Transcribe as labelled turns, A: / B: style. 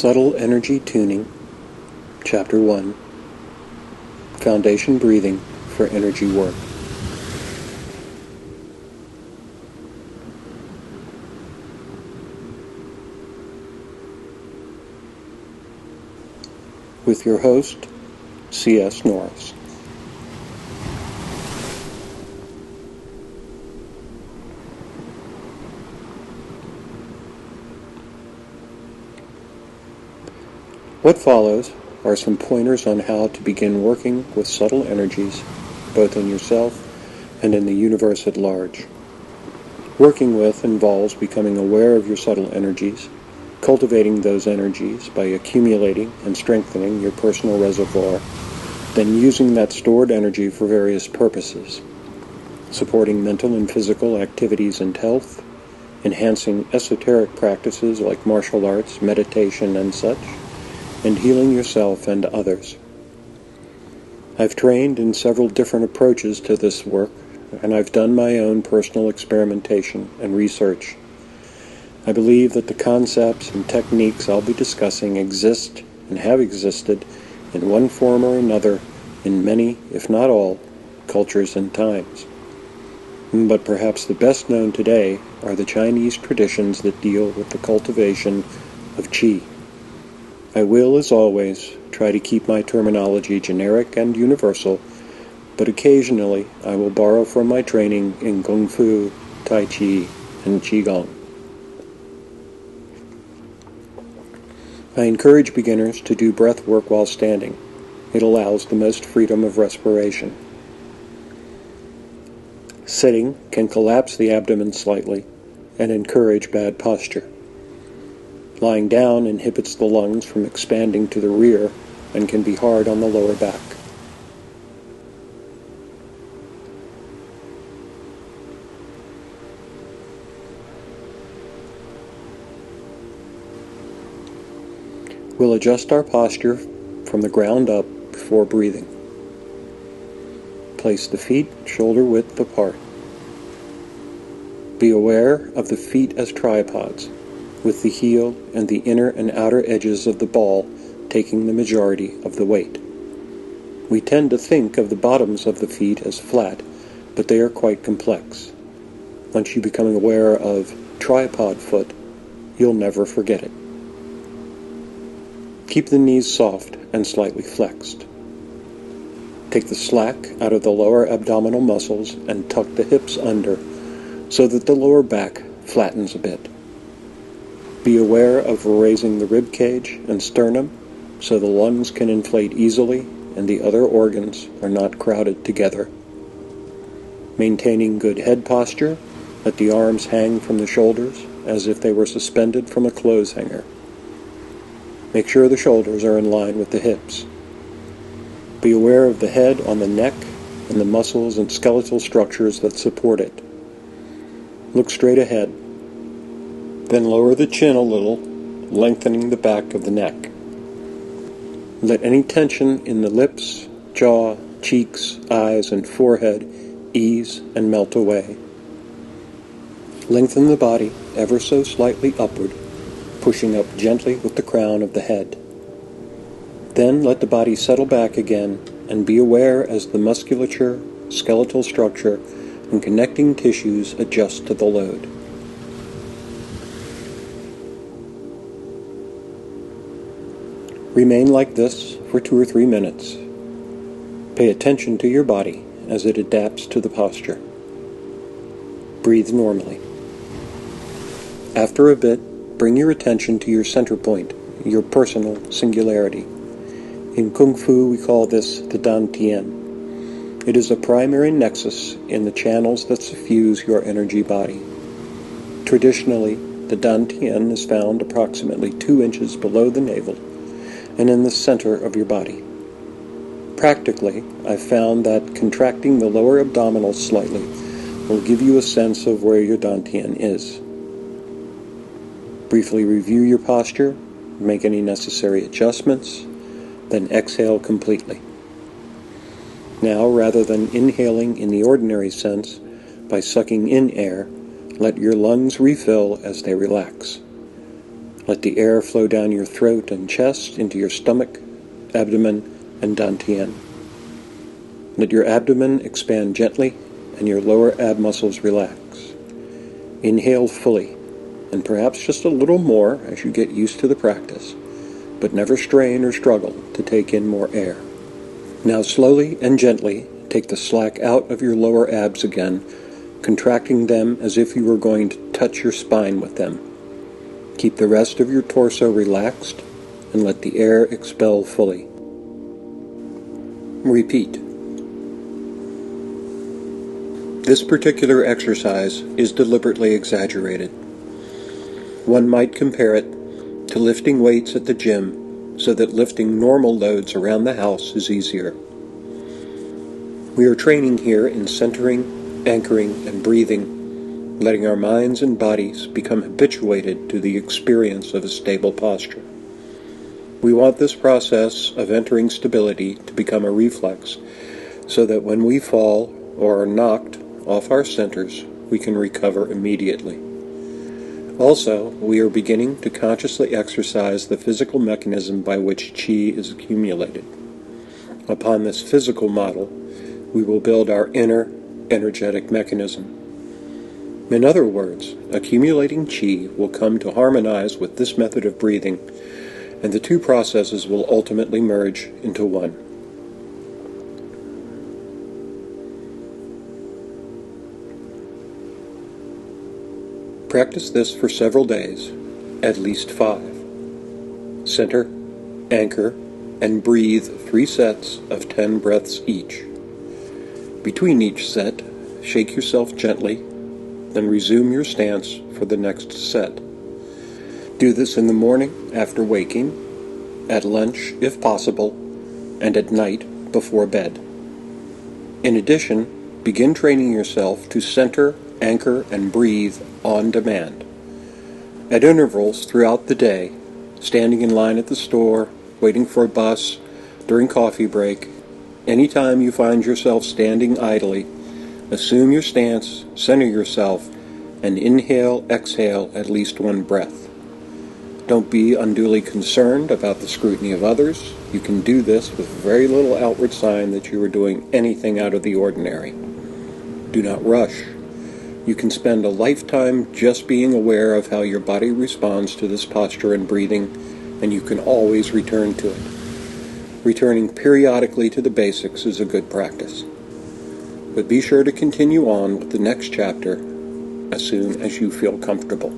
A: Subtle Energy Tuning, Chapter 1, Foundation Breathing for Energy Work. With your host, C.S. Norris. What follows are some pointers on how to begin working with subtle energies, both in yourself and in the universe at large. Working with involves becoming aware of your subtle energies, cultivating those energies by accumulating and strengthening your personal reservoir, then using that stored energy for various purposes, supporting mental and physical activities and health, enhancing esoteric practices like martial arts, meditation, and such, and healing yourself and others. I've trained in several different approaches to this work, and I've done my own personal experimentation and research. I believe that the concepts and techniques I'll be discussing exist and have existed in one form or another in many, if not all, cultures and times. But perhaps the best known today are the Chinese traditions that deal with the cultivation of qi. I will, as always, try to keep my terminology generic and universal, but occasionally I will borrow from my training in Kung Fu, Tai Chi, and Qigong. I encourage beginners to do breath work while standing. It allows the most freedom of respiration. Sitting can collapse the abdomen slightly and encourage bad posture. Lying down inhibits the lungs from expanding to the rear and can be hard on the lower back. We'll adjust our posture from the ground up before breathing. Place the feet shoulder width apart. Be aware of the feet as tripods, with the heel and the inner and outer edges of the ball taking the majority of the weight. We tend to think of the bottoms of the feet as flat, but they are quite complex. Once you become aware of tripod foot, you'll never forget it. Keep the knees soft and slightly flexed. Take the slack out of the lower abdominal muscles and tuck the hips under so that the lower back flattens a bit. Be aware of raising the rib cage and sternum so the lungs can inflate easily and the other organs are not crowded together. Maintaining good head posture, let the arms hang from the shoulders as if they were suspended from a clothes hanger. Make sure the shoulders are in line with the hips. Be aware of the head on the neck and the muscles and skeletal structures that support it. Look straight ahead. Then lower the chin a little, lengthening the back of the neck. Let any tension in the lips, jaw, cheeks, eyes, and forehead ease and melt away. Lengthen the body ever so slightly upward, pushing up gently with the crown of the head. Then let the body settle back again and be aware as the musculature, skeletal structure, and connecting tissues adjust to the load. Remain like this for 2 or 3 minutes. Pay attention to your body as it adapts to the posture. Breathe normally. After a bit, bring your attention to your center point, your personal singularity. In Kung Fu, we call this the Dantian. It is a primary nexus in the channels that suffuse your energy body. Traditionally, the Dantian is found approximately 2 inches below the navel and in the center of your body. Practically, I've found that contracting the lower abdominals slightly will give you a sense of where your Dantian is. Briefly review your posture, make any necessary adjustments, then exhale completely. Now, rather than inhaling in the ordinary sense, by sucking in air, let your lungs refill as they relax. Let the air flow down your throat and chest into your stomach, abdomen, and dantian. Let your abdomen expand gently and your lower ab muscles relax. Inhale fully, and perhaps just a little more as you get used to the practice, but never strain or struggle to take in more air. Now slowly and gently take the slack out of your lower abs again, contracting them as if you were going to touch your spine with them. Keep the rest of your torso relaxed and let the air expel fully. Repeat. This particular exercise is deliberately exaggerated. One might compare it to lifting weights at the gym so that lifting normal loads around the house is easier. We are training here in centering, anchoring, and breathing, letting our minds and bodies become habituated to the experience of a stable posture. We want this process of entering stability to become a reflex so that when we fall or are knocked off our centers, we can recover immediately. Also, we are beginning to consciously exercise the physical mechanism by which qi is accumulated. Upon this physical model, we will build our inner energetic mechanism. In other words, accumulating qi will come to harmonize with this method of breathing, and the two processes will ultimately merge into one. Practice this for several days, at least 5. Center, anchor, and breathe 3 sets of 10 breaths each. Between each set, shake yourself gently, then resume your stance for the next set. Do this in the morning after waking, at lunch if possible, and at night before bed. In addition, begin training yourself to center, anchor, and breathe on demand. At intervals throughout the day, standing in line at the store, waiting for a bus, during coffee break, anytime you find yourself standing idly, assume your stance, center yourself, and inhale, exhale at least 1 breath. Don't be unduly concerned about the scrutiny of others. You can do this with very little outward sign that you are doing anything out of the ordinary. Do not rush. You can spend a lifetime just being aware of how your body responds to this posture and breathing, and you can always return to it. Returning periodically to the basics is a good practice. But be sure to continue on with the next chapter as soon as you feel comfortable.